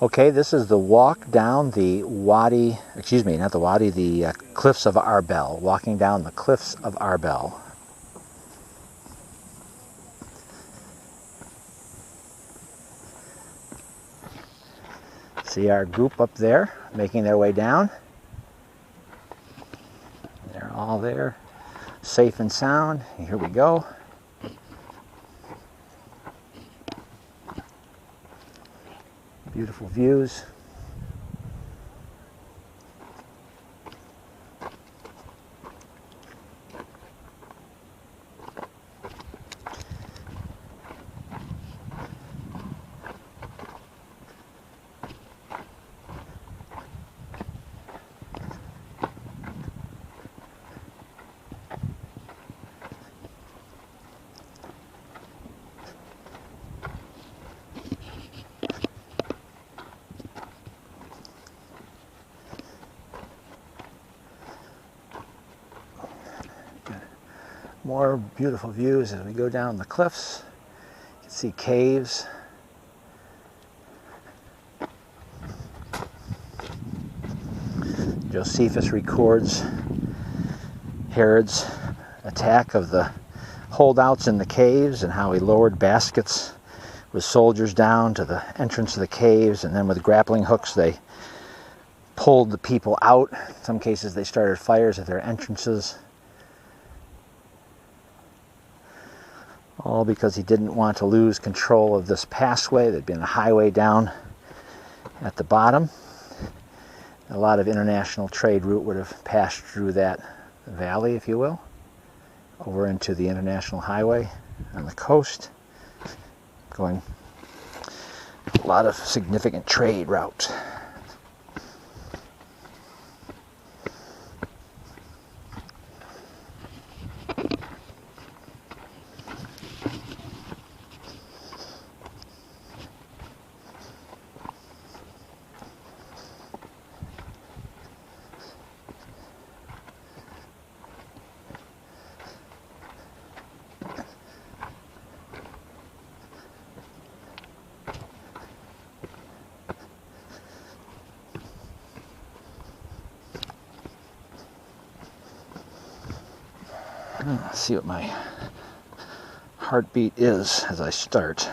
Okay, this is the walk down the Wadi, excuse me, not the Wadi, the Cliffs of Arbel. Walking down the Cliffs of Arbel. See our group up there making their way down. They're all there, safe and sound. Here we go. Beautiful views. More beautiful views as we go down the cliffs. You can see caves. Josephus records Herod's attack of the holdouts in the caves and how he lowered baskets with soldiers down to the entrance of the caves, and then with grappling hooks they pulled the people out. In some cases they started fires at their entrances. All because he didn't want to lose control of this passway. There'd been a highway down at the bottom. A lot of international trade route would have passed through that valley, if you will, over into the international highway on the coast, going a lot of significant trade route. Let's see what my heartbeat is as I start.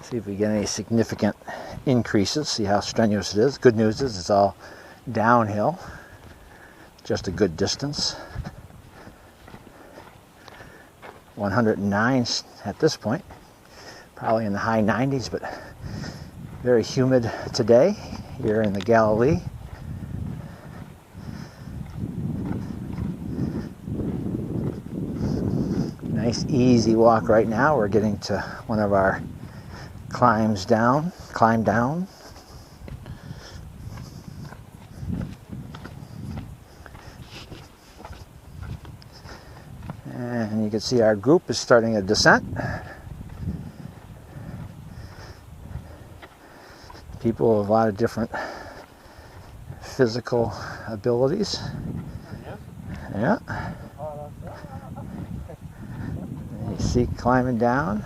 See if we get any significant increases, see how strenuous it is. Good news is it's all downhill, just a good distance. 109 at this point, probably in the high 90s, but very humid today here in the Galilee. Nice easy walk right now. We're getting to one of our climb down. And you can see our group is starting a descent. People with a lot of different physical abilities. Yeah. You see climbing down.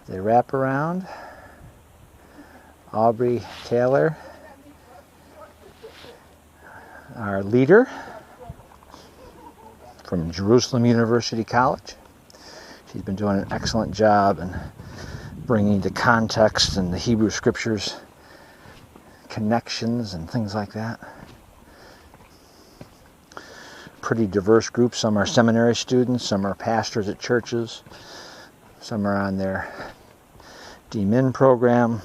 They wrap around. Aubrey Taylor, our leader from Jerusalem University College. She's been doing an excellent job in bringing the context and the Hebrew scriptures, connections and things like that. Pretty diverse group. Some are seminary students, some are pastors at churches, some are on their D-Min program,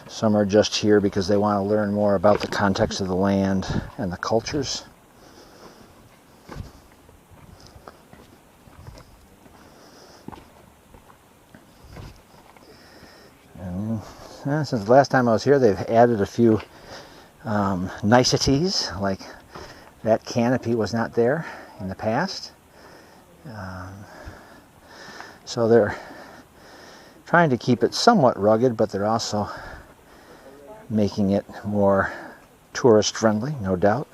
some are just here because they want to learn more about the context of the land and the cultures. And since the last time I was here, they've added a few niceties, like that canopy was not there in the past. So they're trying to keep it somewhat rugged, but they're also making it more tourist friendly, no doubt.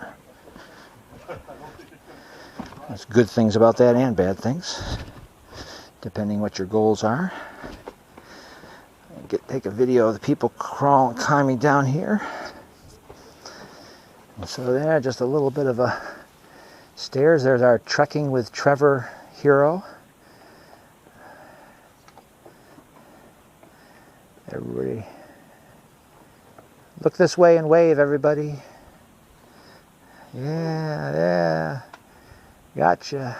There's good things about that and bad things. depending what your goals are. Take a video of the people climbing down here. And so there, just a little bit of a stairs. There's our Trekking with Trevor hero. Everybody, look this way and wave, everybody. Yeah, gotcha.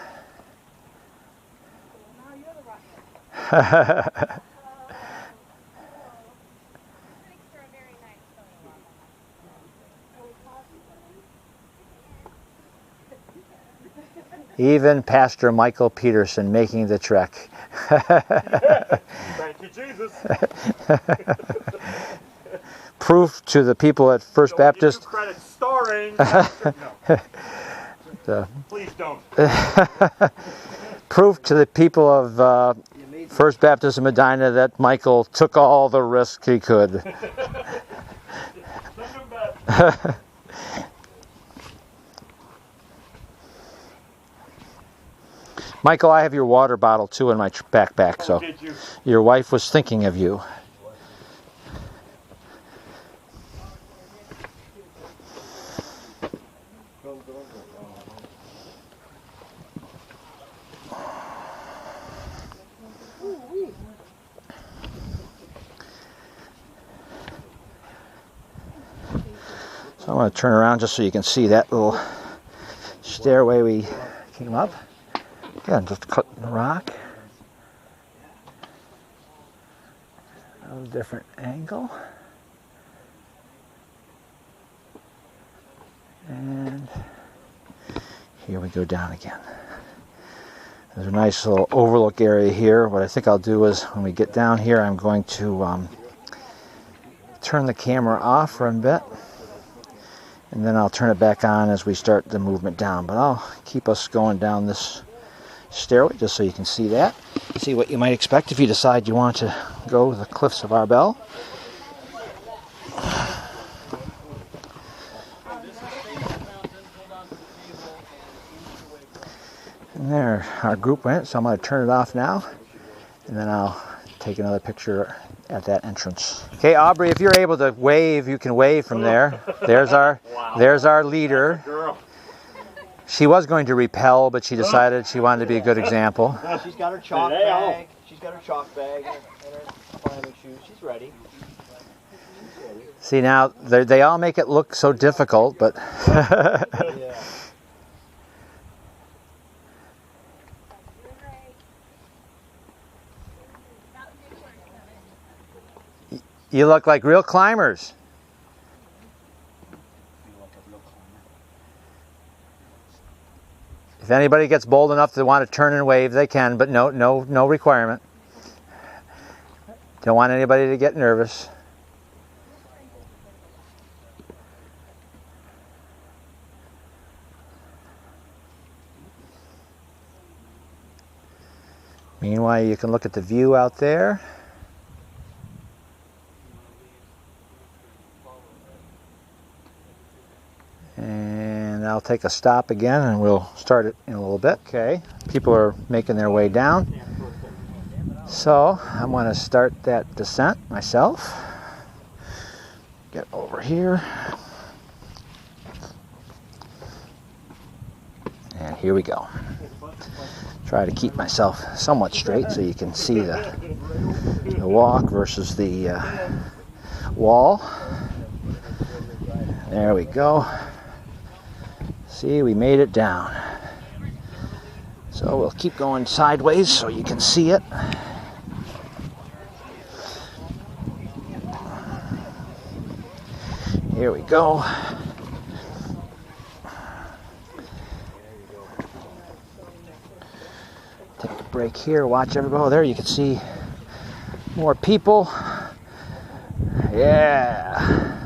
Even Pastor Michael Peterson making the trek. Thank you, Jesus. Proof to the people at First Baptist. Credit starring. No. Please don't. Proof to the people of First Baptist in Medina that Michael took all the risk he could. Michael, I have your water bottle too in my backpack, so your wife was thinking of you. So I'm going to turn around just so you can see that little stairway we came up. Again, just cutting the rock. A different angle. And here we go down again. There's a nice little overlook area here. What I think I'll do is when we get down here, I'm going to turn the camera off for a bit. And then I'll turn it back on as we start the movement down. But I'll keep us going down this stairway just so you can see that. See what you might expect if you decide you want to go to the Cliffs of Arbel. And there our group went, so I'm going to turn it off now. And then I'll take another picture at that entrance. Okay, Aubrey, if you're able to wave, you can wave from there. There's our leader. She was going to repel, but she decided she wanted to be a good example. She's got her chalk bag. She's got her chalk bag and her climbing shoes. She's ready. See, now they all make it look so difficult, but Yeah. you look like real climbers. If anybody gets bold enough to want to turn and wave, they can, but no requirement. Don't want anybody to get nervous. Meanwhile, you can look at the view out there. And I'll take a stop again and we'll start it in a little bit. Okay, people are making their way down. So I'm going to start that descent myself. Get over here. And here we go. Try to keep myself somewhat straight so you can see the walk versus the wall. There we go. See, we made it down. So we'll keep going sideways so you can see it. Here we go. Take a break here, watch everybody. Oh, there you can see more people. Yeah.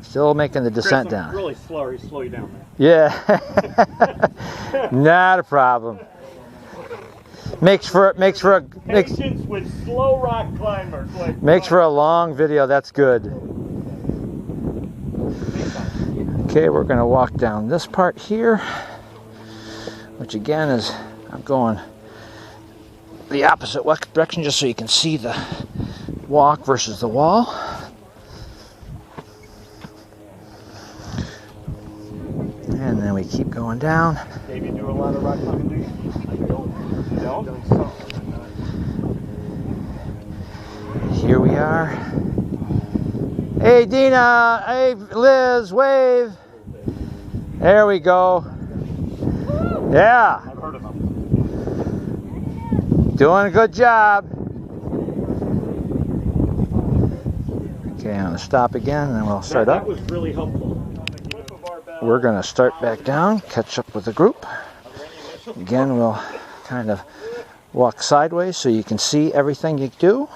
Still making the descent down. Really slow you down there. Yeah. Not a problem. Makes for Patience with slow rock climbers. Makes for a long video. That's good. Okay, we're going to walk down this part here, which again is I'm going the opposite direction just so you can see the walk versus the wall. And then we keep going down. Dave, you do a lot of rock climbing, do you? I don't. You don't? Here we are. Hey Dina, hey Liz, wave. There we go. Yeah. I've heard of them. Doing a good job. Okay, I'm gonna stop again and then we'll start up. That was really helpful. Cliffs of Arbel. We're gonna start back down, catch up with the group. Again, we'll kind of walk sideways so you can see everything you do.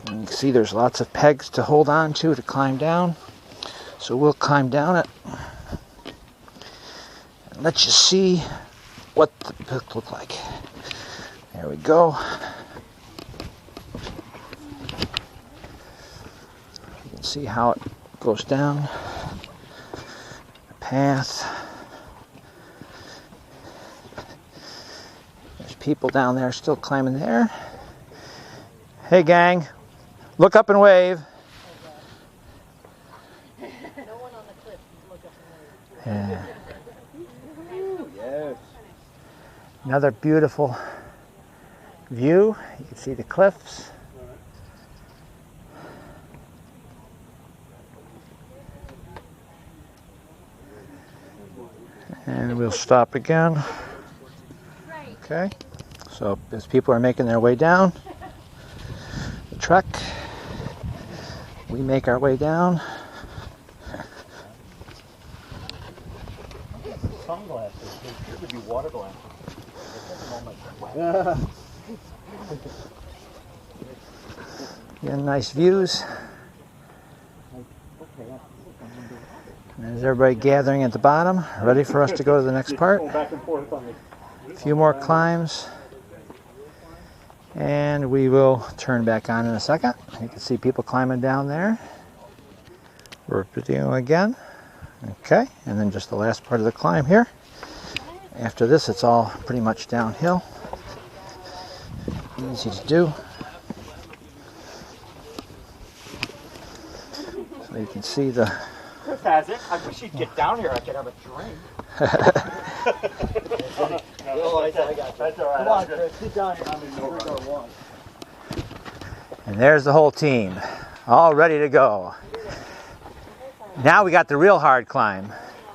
And you can see there's lots of pegs to hold on to climb down. So we'll climb down it and let you see what the pit look like. There we go. You can see how it goes down. The path. There's people down there still climbing there. Hey gang, look up and wave. No one on the cliff. Look up Yeah. Yes. Another beautiful view. You can see the cliffs. And we'll stop again. Okay. So as people are making their way down the trek, we make our way down. Sunglasses. They appear to be water glasses. Again, nice views. And there's everybody gathering at the bottom, ready for us to go to the next part. Go back and forth on the A few more climbs. And we will turn back on in a second. You can see people climbing down there. We're videoing again. Okay, and then just the last part of the climb here. After this, it's all pretty much downhill. Easy to do. So you can see the... Chris has it. I wish he'd get down here. I could have a drink. No, I got you. That's all right. Come on, Chris. Sit down here. I'm in no rush. And there's the whole team, all ready to go. Now we got the real hard climb.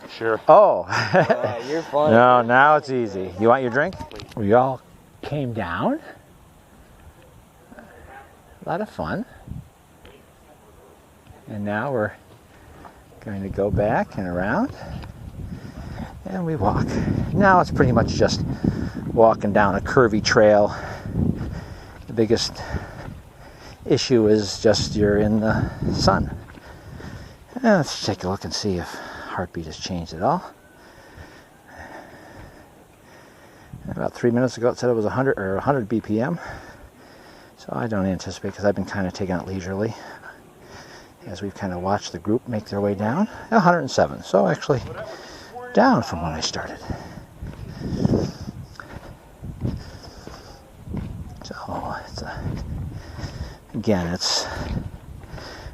Sure. Oh. Yeah, you're fun. No, now it's easy. You want your drink? We all came down. A lot of fun. And now we're going to go back and around. And we walk. Now it's pretty much just walking down a curvy trail. The biggest issue is just you're in the sun. Let's take a look and see if heartbeat has changed at all. About 3 minutes ago it said it was 100 BPM. So I don't anticipate, because I've been kind of taking it leisurely as we've kind of watched the group make their way down. 107, so actually down from when I started. So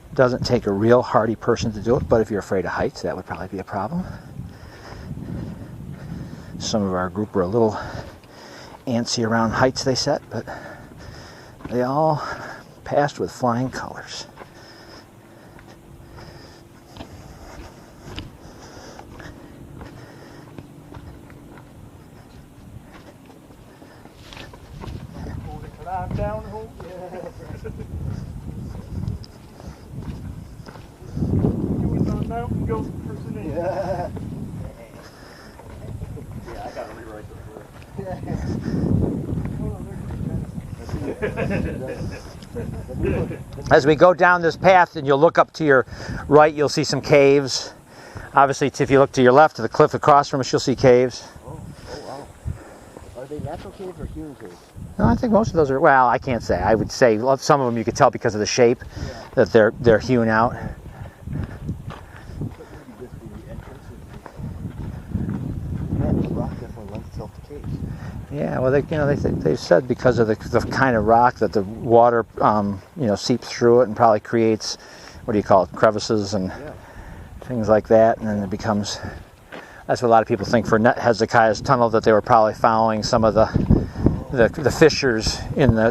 it doesn't take a real hardy person to do it, but if you're afraid of heights, that would probably be a problem. Some of our group were a little antsy around heights they set, but they all passed with flying colors. Downhill. Mountain goes person in. Yeah, I gotta rewrite the As we go down this path and you'll look up to your right, you'll see some caves. Obviously, if you look to your left, to the cliff across from us, you'll see caves. Oh wow. Are they natural caves or human caves? No, I think most of those are, well, I can't say. I would say some of them you could tell because of the shape that they're hewn out. Yeah, well, they've said because of the kind of rock that the water, seeps through it and probably creates, what do you call it, crevices and things like that, and then it becomes. That's what a lot of people think for Hezekiah's tunnel, that they were probably following some of the fissures in the,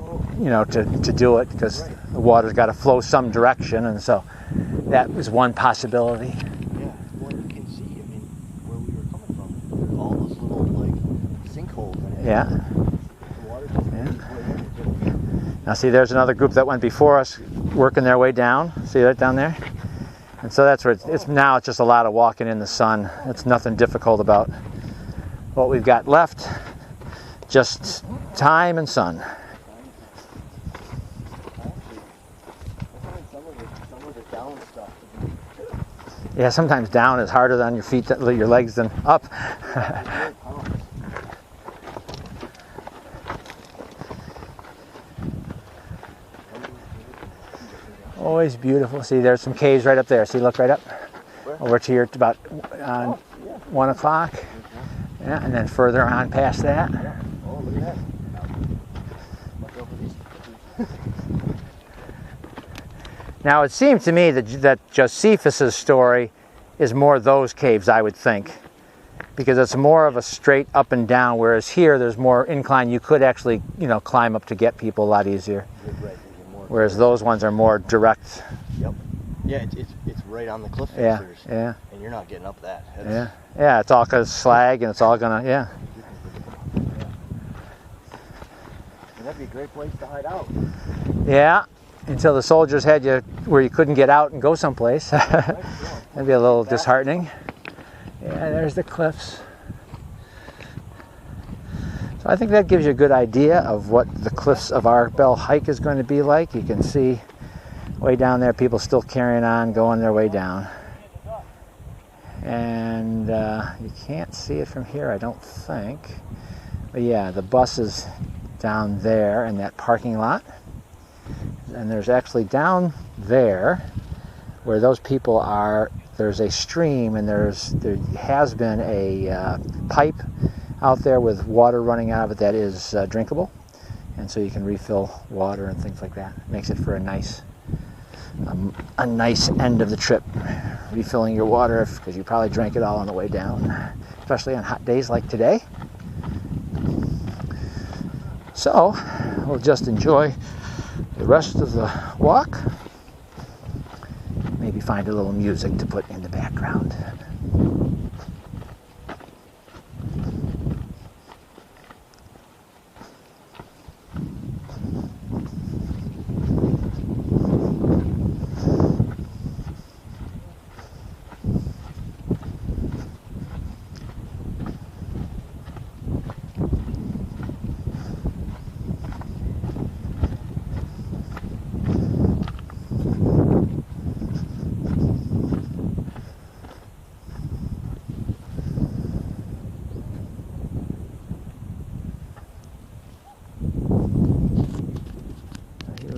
to do it, because the water's got to flow some direction, and so that was one possibility. Yeah, well, you can see, where we were coming from, all those little, sinkholes in it. Yeah. The water just Now see, there's another group that went before us, working their way down. See that down there? And so that's where it's now. It's just a lot of walking in the sun. It's nothing difficult about what we've got left. Just time and sun. Some of the down stuff. Yeah, sometimes down is harder on your feet, your legs, than up. Always beautiful. See, there's some caves right up there. See, look right up. Where? Over to your about 1 o'clock. Yeah, and then further on past that. Yeah. Oh, look at that. Watch out for these. Now, it seems to me that Josephus's story is more those caves, I would think, because it's more of a straight up and down, whereas here there's more incline. You could actually, climb up to get people a lot easier. Right. Whereas those ones are more direct. Yep. Yeah, it's right on the cliff Yeah, facers. yeah. And you're not getting up that. Yeah, it's all because slag, and it's all gonna, And that'd be a great place to hide out. Yeah, until the soldiers had you where you couldn't get out and go someplace. That'd be a little disheartening. Yeah, there's the cliffs. So I think that gives you a good idea of what the Cliffs of Arbel hike is going to be like. You can see way down there, people still carrying on, going their way down. And you can't see it from here, I don't think. But yeah, the bus is down there in that parking lot. And there's actually down there, where those people are, there's a stream, and there has been a pipe out there with water running out of it that is drinkable, and so you can refill water and things like that. It makes it for a nice end of the trip, refilling your water, because you probably drank it all on the way down, especially on hot days like today. So we'll just enjoy the rest of the walk. Maybe find a little music to put in the background.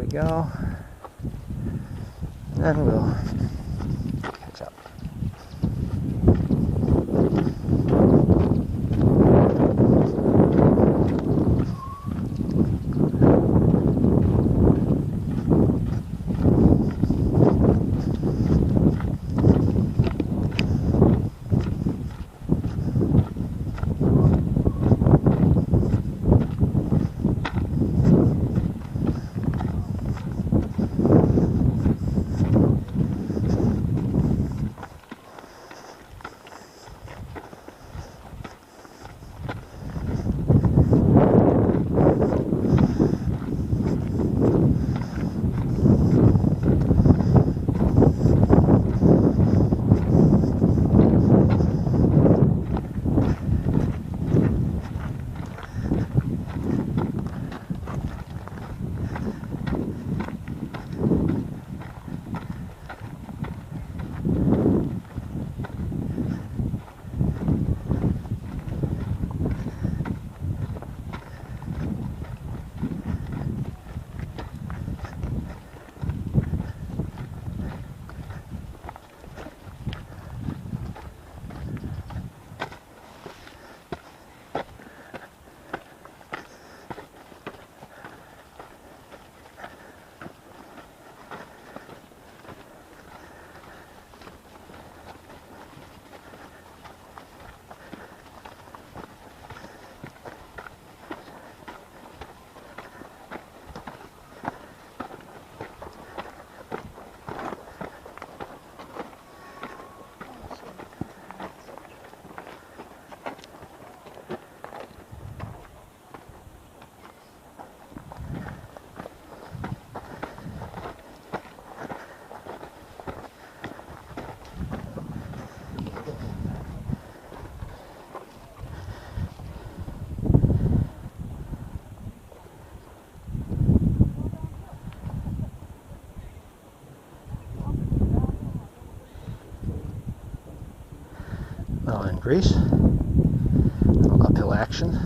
Go, and then we'll catch up. degrees. A little uphill action.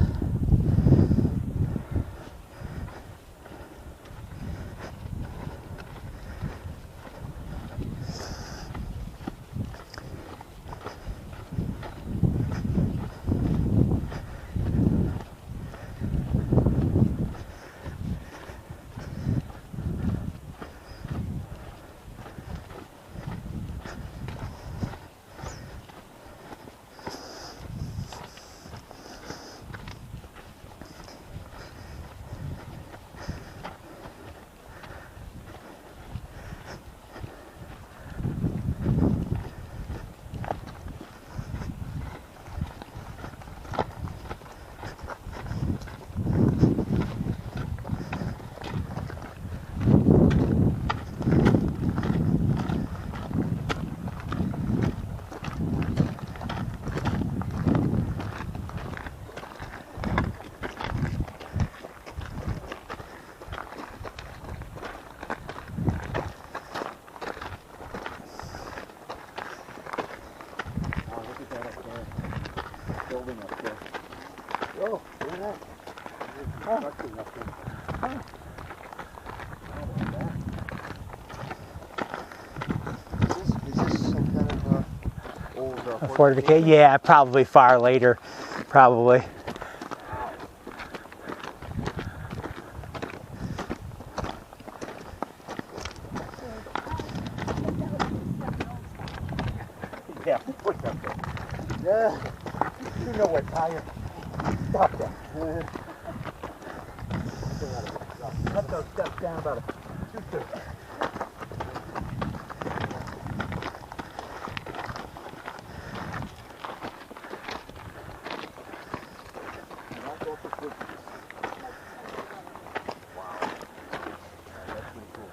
Building up there. Oh, look at that. Construction up there. Is this some kind of old Fortification? Yeah, probably far later. Probably. Yeah, push up there. Yeah. You know what, Tyre? Stop that. Cut those steps down about 2 feet. Wow. That's pretty cool.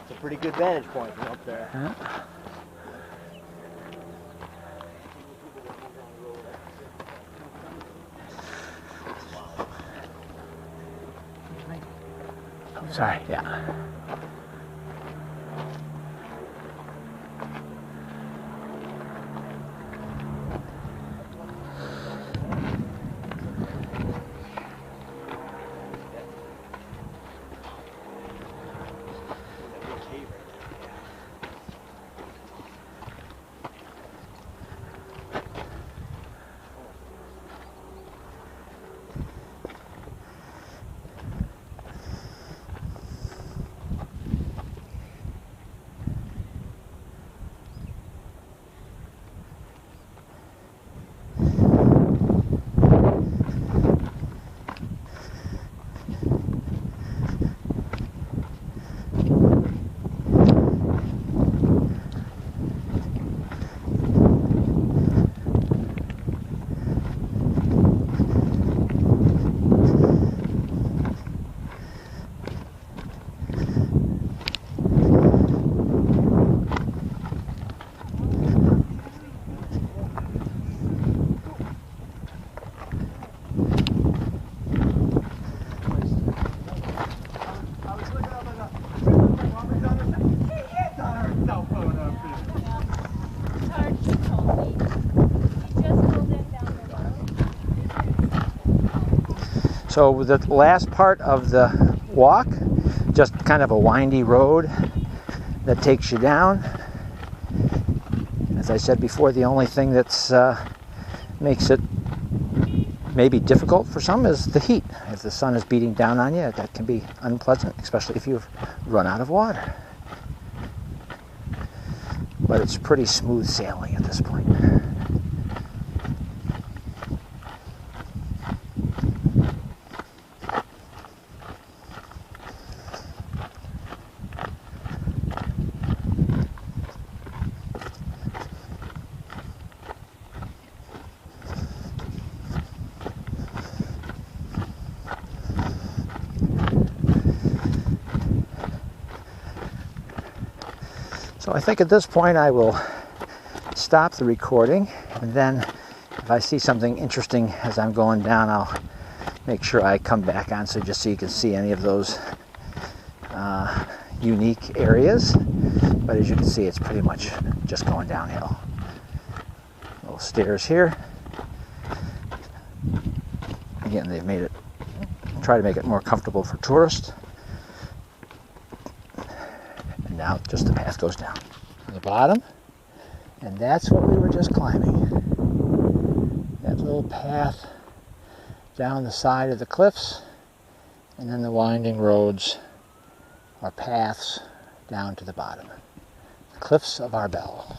It's a pretty good vantage point from up there. Yeah. Sorry, yeah. So the last part of the walk, just kind of a windy road that takes you down. As I said before, the only thing that's makes it maybe difficult for some is the heat. If the sun is beating down on you, that can be unpleasant, especially if you've run out of water. But it's pretty smooth sailing at this point. So I think at this point I will stop the recording, and then if I see something interesting as I'm going down, I'll make sure I come back on just so you can see any of those unique areas. But as you can see, it's pretty much just going downhill. A Little stairs here. Again, they've made it, try to make it more comfortable for tourists. And now just the path goes down to the bottom. And that's what we were just climbing. That little path down the side of the cliffs, and then the winding roads or paths down to the bottom. The Cliffs of Arbel.